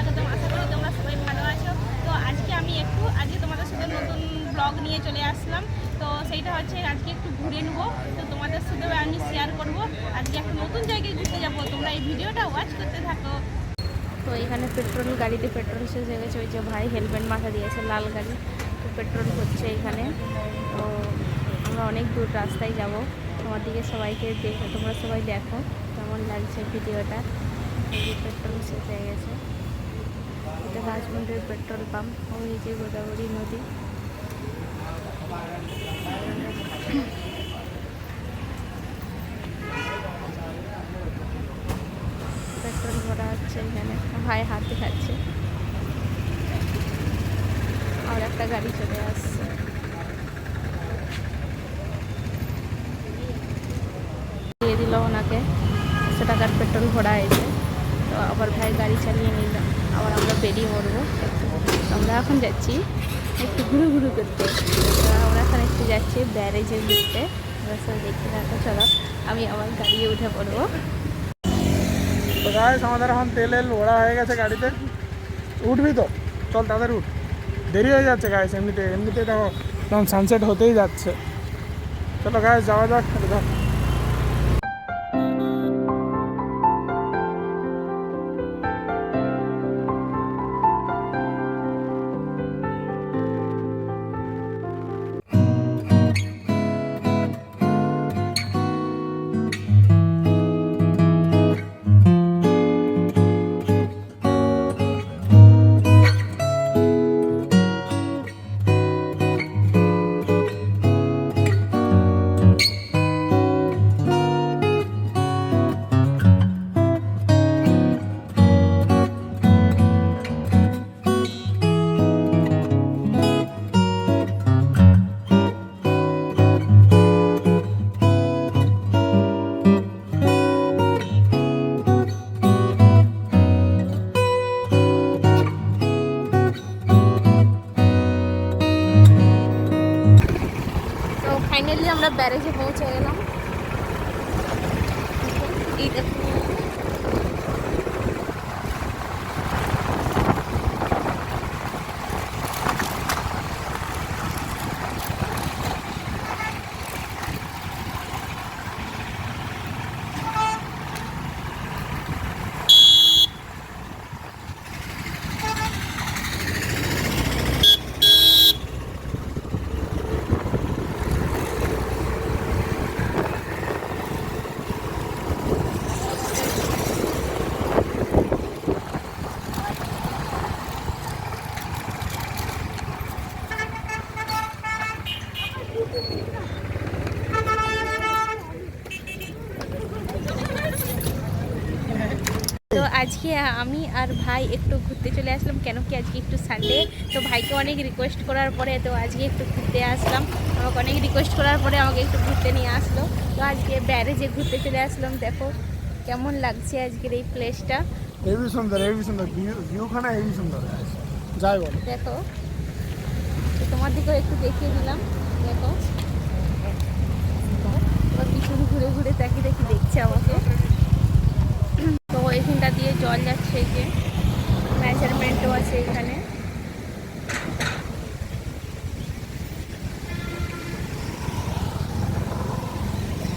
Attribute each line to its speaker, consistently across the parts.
Speaker 1: স্বাগতম। আশা করি তোমরা সবাই ভালো আছো। তো আজকে তোমাদের সাথে নতুন ব্লগ নিয়ে চলে আসলাম। তো সেইটা হচ্ছে আজকে একটু ঘুরে নেবো, তো তোমাদের সাথে আমি শেয়ার করব। আজকে একটা নতুন জায়গায় ঘুরতে যাবো, তোমরা এই ভিডিওটা ওয়াচ করতে থাকো। তো এখানে গাড়িতে পেট্রোল শেষ হয়ে গেছে। ওই যে ভাই হেলমেট মাথা দিয়েছে, লাল গাড়ি, তো পেট্রোল হচ্ছে এখানে। তো আমরা অনেক দূর রাস্তায় যাব, তোমার দিকে সবাইকে দেখো, তোমরা সবাই দেখো কেমন লাগছে ভিডিওটা। এই যে পেট্রোল শেষ হয়ে গেছে, এটা রাজমন্ড্রির পেট্রোল পাম্প। ওই যে গোদাবরী নদী। পেট্রোল ভরা হচ্ছে এখানে, ভাই হাত দেখাচ্ছে আর একটা গাড়ি চলে আসছে। দিয়ে দিল ওনাকে 100 টাকার পেট্রোল ভরা হয়েছে। তো আবার ভাই গাড়ি চালিয়ে নিল, আবার আমরা বেরিয়ে পড়বো। আমরা এখন যাচ্ছি একটু ঘুরু ঘুরু করতে। আমরা এখন একটু যাচ্ছি ব্যারেজে ঘুরতে। আমরা সব দেখতে থাকো, চলো আমি আমার গাড়িয়ে উঠে পড়বো।
Speaker 2: তো গাইস আমাদের এখন তেল ভরা হয়ে গেছে গাড়িতে। উঠবি তো? চল তাড়াতাড়ি উঠ, দেরি হয়ে যাচ্ছে গাইস। এমনিতে দেখো একদম সানসেট হতেই যাচ্ছে। চলো গাইস যাওয়া যাক।
Speaker 1: ফাইনালি আমরা ব্যারেজে পৌঁছে গেলাম। এই দেখো, তো আজকে আমি আর ভাই একটু ঘুরতে চলে আসলাম, কেন কি আজকে একটু সানডে। তো ভাইকে অনেক রিকোয়েস্ট করার পরে তো আজকে একটু ঘুরতে আসলাম। আমাকে অনেক রিকোয়েস্ট করার পরে আমাকে একটু ঘুরতে নিয়ে আসলো। তো আজকে ব্যারেজে ঘুরতে চলে আসলাম। দেখো কেমন লাগছে আজকের এই প্লেসটা।
Speaker 2: হেভি সুন্দর ভিউখানা হেভি সুন্দর যাই বল।
Speaker 1: দেখো, তো তোমার দিকেও একটু দেখিয়ে দিলাম। দেখো তোমার পিছনে ঘুরে ঘুরে তাকিয়ে দেখছে আমাকে। তো এখানটা দিয়ে জল যাচ্ছে, এই যে মেজারমেন্টও আছে এখানে।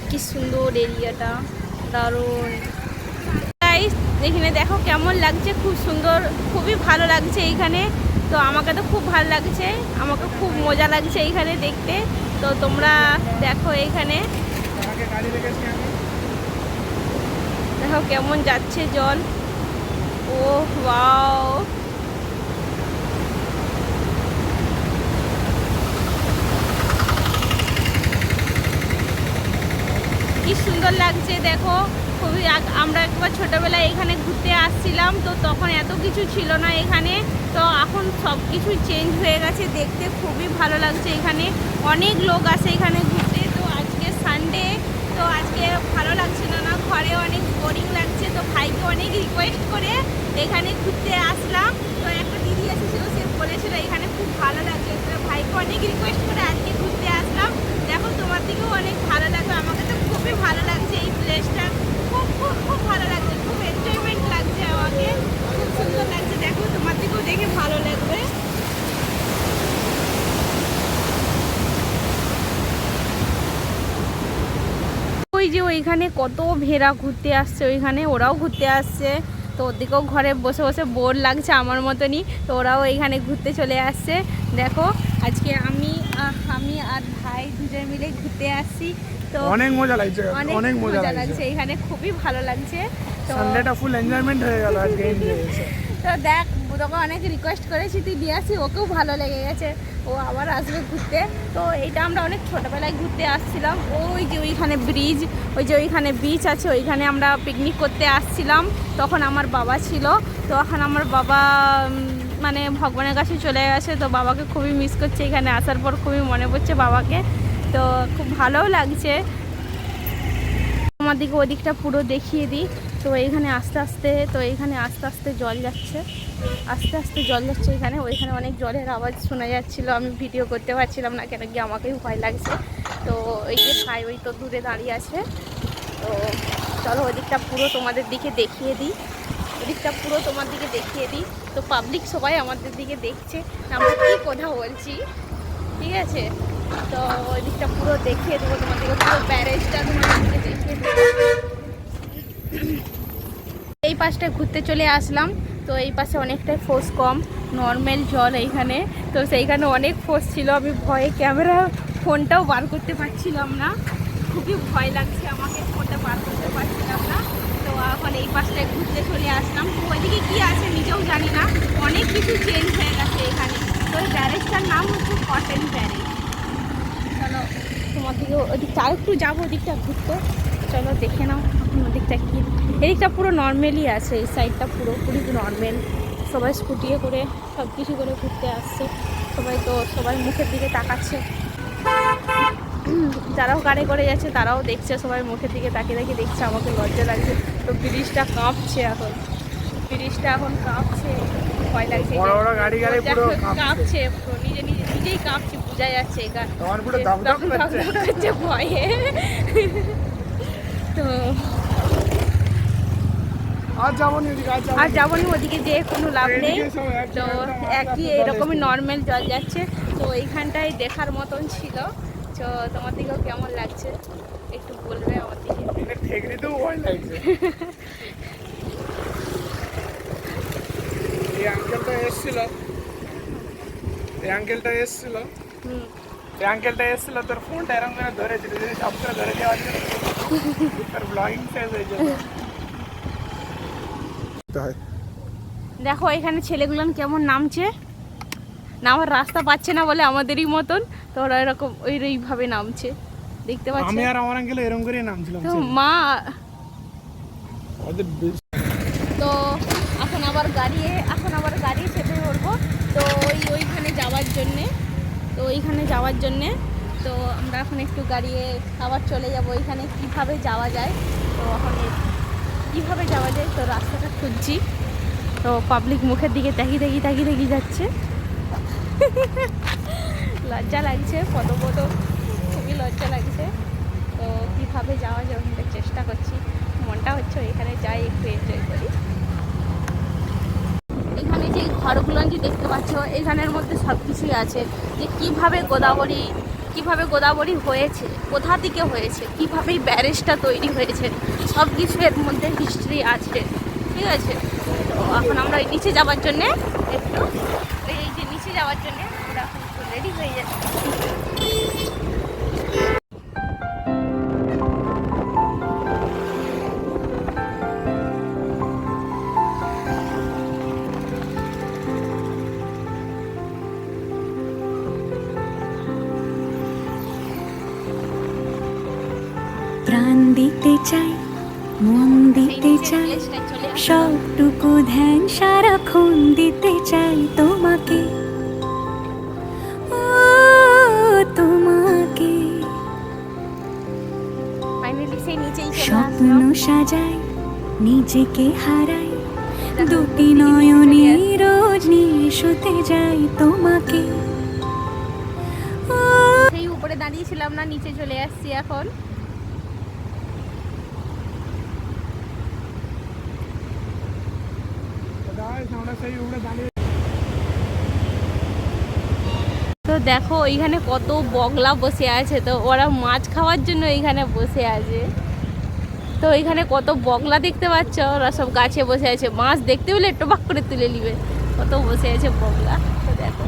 Speaker 1: কি সুন্দর এরিয়াটা, দারুণ। এখানে দেখো কেমন লাগছে, খুব সুন্দর, খুবই ভালো লাগছে এইখানে। তো আমাকে তো খুব ভালো লাগছে, আমাকে খুব মজা লাগছে এইখানে দেখতে। তো তোমরা দেখো এইখানে দেখো কেমন যাচ্ছে জল। ও ওয়াও, কি সুন্দর লাগছে দেখো। খুবই আমরা একবার ছোটোবেলায় এখানে ঘুরতে আসছিলাম, তো তখন এত কিছু ছিল না এখানে। তো এখন সব কিছু চেঞ্জ হয়ে গেছে, দেখতে খুবই ভালো লাগছে এখানে। অনেক লোক আসে এখানে ঘুরতে। তো আজকে সানডে, তো আজকে ভালো লাগছিল না, ঘরে অনেক বোরিং লাগছে। তো ভাইকে অনেক রিকোয়েস্ট করে এখানে ঘুরতে আসলাম। তো একটা দিদি এসেছিলো, সে বলেছিল এখানে খুব ভালো লাগছে। তো ভাইকে অনেক রিকোয়েস্ট করে আজকে ঘুরতে আসলাম। দেখো তোমার দিকেও অনেক ভালো লাগবে, আমাকে তো খুবই ভালো লাগছে এই প্লেসটা। খুব খুব খুব ভালো লাগছে, খুব এনজয়মেন্ট লাগছে আমাকে, খুব সুন্দর লাগছে। দেখো এখানে কত ভেড়া ঘুরতে আসছে, ওইখানে ওরাও ঘুরতে আসছে। তো ওদিকেও ঘরে বসে বসে বোর লাগছে আমার মতনই, তো ওরাও এইখানে ঘুরতে চলে আসছে। দেখো আজকে আমি আর ভাই দুজন মিলে ঘুরতে আসছি, তো
Speaker 2: অনেক মজা লাগছে, অনেক মজা লাগছে।
Speaker 1: এখানে খুবই ভালো লাগছে। তো
Speaker 2: সানডেটা ফুল এনজয়মেন্ট হয়ে গেল আজকে এনজয় এসে।
Speaker 1: তো দেখ, তোকে অনেক রিকোয়েস্ট করেছি তুই দিয়ে আসি, ওকেও ভালো লেগে গেছে, ও আবার আসবে ঘুরতে। তো এইটা আমরা অনেক ছোটোবেলায় ঘুরতে আসছিলাম, ওই যে ওইখানে ব্রিজ, ওই যে ওইখানে বিচ আছে, ওইখানে আমরা পিকনিক করতে আসছিলাম। তখন আমার বাবা ছিল, তো এখন আমার বাবা মানে ভগবানের কাছে চলে গেছে, তো বাবাকে খুবই মিস করছে। এখানে আসার পর খুবই মনে পড়ছে বাবাকে, তো খুব ভালোও লাগছে। আমার দিকে ওদিকটা পুরো দেখিয়ে দিই। তো এইখানে আস্তে আস্তে জল যাচ্ছে, এখানে। ওইখানে অনেক জলের আওয়াজ শোনা যাচ্ছিল, আমি ভিডিও করতে পারছিলাম না, কেন কি আমাকেও ভয় লাগছে। তো ওই যে ভাই ওই তো দূরে দাঁড়িয়ে আছে। তো চলো ওদিকটা পুরো তোমাদের দিকে দেখিয়ে দিই, তো পাবলিক সবাই আমাদের দিকে দেখছে আমরা কি কথা বলছি, ঠিক আছে। তো ওই দিকটা পুরো দেখিয়ে দেবো তোমাদেরকে, পুরো ব্যারেজটা তোমাদেরকে দেখিয়ে দেবো। এই পাশটা ঘুরতে চলে আসলাম, তো এই পাশে অনেকটাই ফোর্স কম, নর্মাল জল এইখানে। তো সেইখানে অনেক ফোর্স ছিল, আমি ভয়ে ফোনটাও বার করতে পারছিলাম না, খুবই ভয় লাগছে আমাকে, ফোনটা বার করতে পারছিলাম না। তো এখন এই পাশটায় ঘুরতে চলে আসলাম, তো ওইদিকে কী আছে নিজেও জানি না, অনেক কিছু চেঞ্জ হয়ে গেছে এখানে। তো ওই ব্যারেজটার নাম হচ্ছে কটন ব্যারেজ। চলো তোমার দিকে ওদিকটা আর একটু যাবো, ওদিকটা ঘুরতে, চলো দেখে নাও এখন ওদিকটা কি। এদিকটা পুরো নর্মালই আছে, এই সাইডটা পুরোপুরি নর্মাল, সবাই স্কুটিয়ে করে সব কিছু করে ঘুরতে আসছে, সবাই মুখের দিকে তাকাচ্ছে, যারাও গাড়ি করে যাচ্ছে তারাও দেখছে, সবাই মুখের দিকে তাকিয়ে দেখছে, আমাকে লজ্জা লাগছে। তো ব্রিজটা কাঁপছে, ভয় লাগছে, কাঁপছে পুরো, নিজেই কাঁপছে, বোঝা যাচ্ছে ভয়ে। তো আর যাবনি ওদিকে, যে কোনো লাভ নেই। তো একই এরকমই নর্মাল জল যাচ্ছে, তো এইখানটায় দেখার মতন ছিল। তো তোমার দিকেও কেমন লাগছে একটু বলবে আমার দিকে।
Speaker 2: এই আঙ্কেলটা এসেছিল, তোর ফোনটা এরকম করে ধরেছিল, যদি সব করে ধরে দেওয়া তোর ব্লগিং শেষ হয়ে যাবে।
Speaker 1: দেখো এখানে ছেলেগুলো কেমন নামছে, নামার রাস্তা পাচ্ছে না বলে আমাদেরই মতন, তো ওরা এরকম এইভাবে নামছে, দেখতে পাচ্ছি।
Speaker 2: আমি আর আমার আঙ্কেল এরকম করে নামছিলাম,
Speaker 1: তো মা তো এখন আবার গাড়ি চেপে পড়বো, তো ওইখানে যাওয়ার জন্যে, তো আমরা এখন একটু গাড়িয়ে আবার চলে যাব ওইখানে, কিভাবে যাওয়া যায়। তো এখন কীভাবে যাওয়া যায়, তো রাস্তাটা খুঁজছি। তো পাবলিক মুখের দিকে তাকিয়ে যাচ্ছে, লজ্জা লাগছে, খুবই লজ্জা লাগছে। তো কীভাবে যাওয়া যায় ওখানে চেষ্টা করছি, মনটা হচ্ছে এখানে যাই, একটু এনজয় করি। এখানে যে ঘরগুলো যে দেখতে পাচ্ছ, এখানের মধ্যে সব কিছুই আছে, যে কিভাবে গোদাবরী হয়েছে, কোথা থেকে হয়েছে, কীভাবে এই ব্যারেজটা তৈরি হয়েছে, সব কিছু এর মধ্যে হিস্ট্রি আছে, ঠিক আছে। তো এখন আমরা এই নিচে যাওয়ার জন্যে আমরা এখন রেডি হয়ে যাচ্ছি।
Speaker 3: প্রাণ দিতে চাই, মন দিতে চাই, সবটুকু ধ্যান সারাক্ষণ দিতে চাই তোমাকে, ও তোমাকে। স্বপ্ন সাজাই, নিজেকে হারাই, দুটি নয়নে রোজ নিয়ে শুতে যাই তোমাকে।
Speaker 1: সেই উপরে দাঁড়িয়েছিলাম না, নিচে চলে আসছি এখন। তো দেখো ওইখানে কত বগলা বসে আছে, তো ওরা মাছ খাওয়ার জন্য এইখানে বসে আছে, তো এখানে কত বগলা দেখতে পাচ্ছ, ওরা সব গাছে বসে আছে, মাছ দেখতে পেলে টবাক করে তুলে নিবে, কত বসে আছে বগলা। তো দেখো,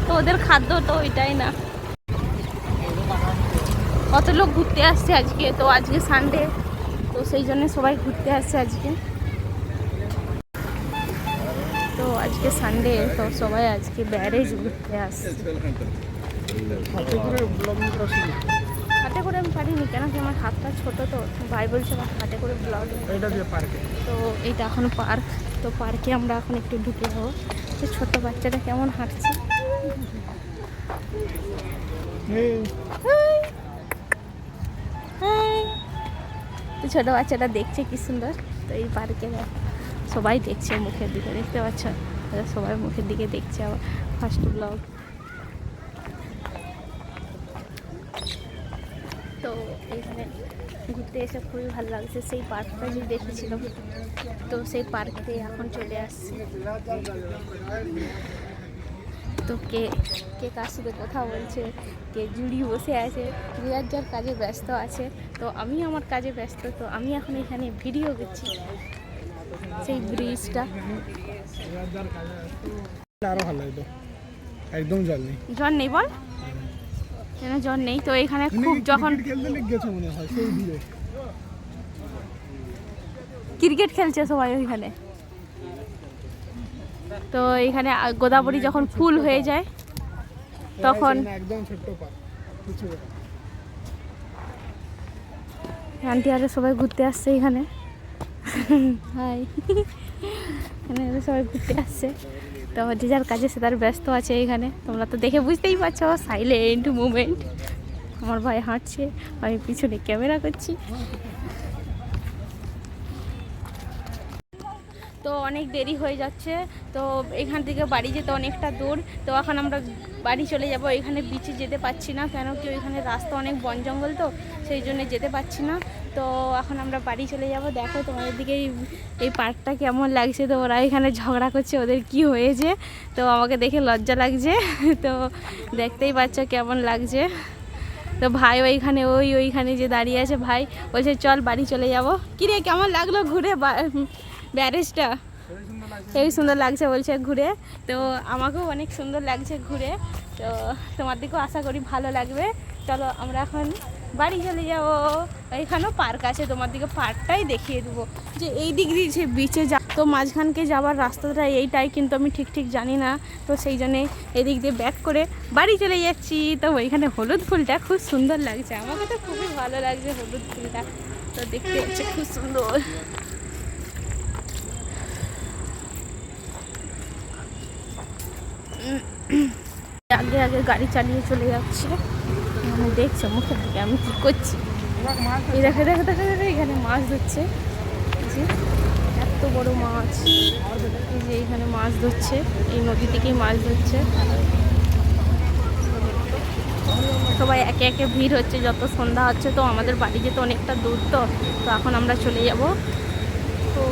Speaker 1: তো ওদের খাদ্য তো ওইটাই না। কত লোক ঘুরতে আসছে আজকে, তো আজকে সানডে, তো সেই জন্য সবাই ঘুরতে আসছে আজকে। তো আজকে সানডে, তো সবাই আজকে ব্যারেজ ঘুরতে আসছে।
Speaker 2: হাতে করে ব্লগিং করা শুরু।
Speaker 1: হাতে করে আমি পারিনি, কেন কি আমার হাতটা ছোট, তো ভাই বলছে আমার হাতে করে ব্লগ।
Speaker 2: এটা দিয়ে পার্কে।
Speaker 1: তো এইটা এখন পার্ক, তো পার্কে আমরা এখন একটু ঢুকে যাবো। তো ছোট বাচ্চাটা কেমন হাঁটছে, তো ছোট বাচ্চাটা দেখছে কি সুন্দর। তো এই পার্কে সবাই দেখছে মুখের দিকে, দেখতে পাচ্ছ, ওরা সবাই মুখের দিকে দেখছে আবার ফার্স্ট ব্লগ। তো এইখানে ঘুরতে এসে খুবই ভালো লাগছে, সেই পার্কটা যে দেখেছিলাম, তো সেই পার্কে এখন চলে আসছি। তো কে কে কার সাথে কথা বলছে, কে জুড়ি বসে আছে, যে যার কাজে ব্যস্ত আছে। তো আমি আমার কাজে ব্যস্ত, তো আমি এখন এখানে ভিডিও করছি সেই ব্রিজটা।
Speaker 2: আরো ভালো হতো, একদম জল নেই।
Speaker 1: জ্বর নেই বল, কেন জ্বর নেই? তো এখানে খুব যখন
Speaker 2: খেলতে লেগেছে মনে হয় সেই দূরে
Speaker 1: ক্রিকেট খেলছে সবাই ওইখানে। তো এখানে গোদাবরী যখন ফুল হয়ে যায় তখন
Speaker 2: একদম ছোট্ট পার্ক কিছু।
Speaker 1: আন্টি আরে সবাই ঘুরতে আসছে এখানে। হাই, এখানে সবাই ঘুরতে আসছে, তো যে যার কাজে সে তার ব্যস্ত আছে এখানে। তোমরা তো দেখে বুঝতেই পারছো, সাইলেন্ট মুভমেন্ট। আমার ভাই হাঁটছে, আমি পিছনে ক্যামেরা করছি। তো অনেক দেরি হয়ে যাচ্ছে, তো এখান থেকে বাড়ি যেতে অনেকটা দূর। তো এখন আমরা বাড়ি চলে যাব। এখানে বিচে যেতে পারছি না, কেন কি ওইখানে রাস্তা অনেক বন জঙ্গল, তো সেই জন্য যেতে পারছি না। তো এখন আমরা বাড়ি চলে যাব। দেখো তোমাদের দিকে এই পার্কটা কেমন লাগছে। তো ওরা এখানে ঝগড়া করছে, ওদের কি হয়েছে, তো আমাকে দেখে লজ্জা লাগছে। তো দেখতেই পাচ্ছ কেমন লাগছে। তো ভাই ওইখানে ওইখানে যে দাঁড়িয়ে আছে, ভাই বলছে চল বাড়ি চলে যাব। কিরে কেমন লাগলো ঘুরে ব্যারেজটা? হেবি সুন্দর লাগছে বলছে ঘুরে। তো আমাকেও অনেক সুন্দর লাগছে ঘুরে। তো তোমাদেরকেও আশা করি ভালো লাগবে। চলো আমরা এখন বাড়ি চলে যাব। এখানেও পার্ক আছে, তোমাদেরকে পার্কটাই দেখিয়ে দেবো, যে এই দিক দিয়ে যে বিচে যা, তো মাঝখানকে যাওয়ার রাস্তাটা এইটাই, কিন্তু আমি ঠিক জানি না। তো সেই জন্যে এদিক দিয়ে ব্যাক করে বাড়ি চলে যাচ্ছি। তো ওইখানে হলুদ ফুলটা খুব সুন্দর লাগছে, আমাকে তো খুবই ভালো লাগছে হলুদ ফুলটা। তো দেখতে হচ্ছে খুব সুন্দর। আগে আগে গাড়ি চালিয়ে চলে যাচ্ছে, দেখছো মুখের দিকে আমি কি করছি। এই দেখে দেখে দেখে দেখে এখানে মাছ ধরছে, এত বড় মাছ। এই যে এখানে মাছ ধরছে, এই নদী থেকেই মাছ ধরছে। সবাই একে একে ভিড় হচ্ছে যত সন্ধ্যা হচ্ছে। তো আমাদের বাড়ি যেতে অনেকটা দূর, তো এখন আমরা চলে যাব। তো